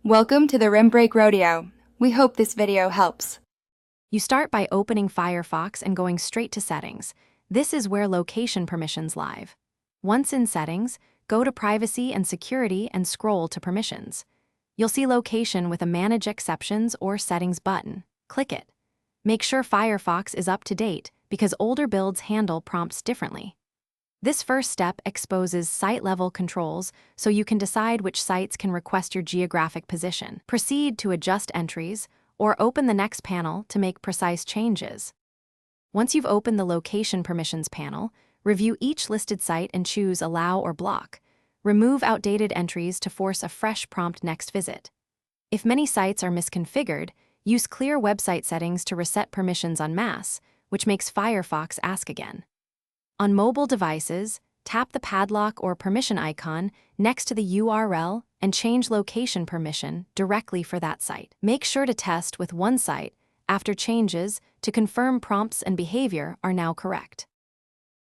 Welcome to the Rim Break Rodeo. We hope this video helps. You start by opening Firefox and going straight to Settings. This is where location permissions live. Once in Settings, go to Privacy and Security and scroll to Permissions. You'll see Location with a Manage Exceptions or Settings button. Click it. Make sure Firefox is up to date because older builds handle prompts differently. This first step exposes site-level controls so you can decide which sites can request your geographic position. Proceed to adjust entries or open the next panel to make precise changes. Once you've opened the Location Permissions panel, review each listed site and choose Allow or Block. Remove outdated entries to force a fresh prompt next visit. If many sites are misconfigured, use Clear Website Settings to reset permissions en masse, which makes Firefox ask again. On mobile devices, tap the padlock or permission icon next to the URL and change location permission directly for that site. Make sure to test with one site after changes to confirm prompts and behavior are now correct.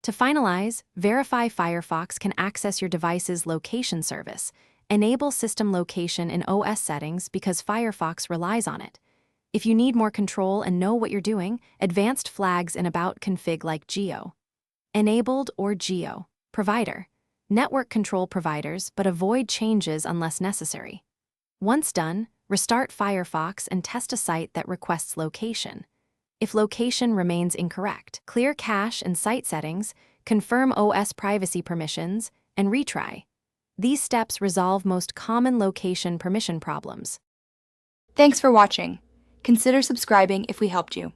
To finalize, verify Firefox can access your device's location service. Enable system location in OS settings because Firefox relies on it. If you need more control and know what you're doing, advanced flags in About config like Geo. Enabled or Geo. Provider. Network control providers, but avoid changes unless necessary. Once done, restart Firefox and test a site that requests location. If location remains incorrect, clear cache and site settings, confirm OS privacy permissions, and retry. These steps resolve most common location permission problems. Thanks for watching. Consider subscribing if we helped you.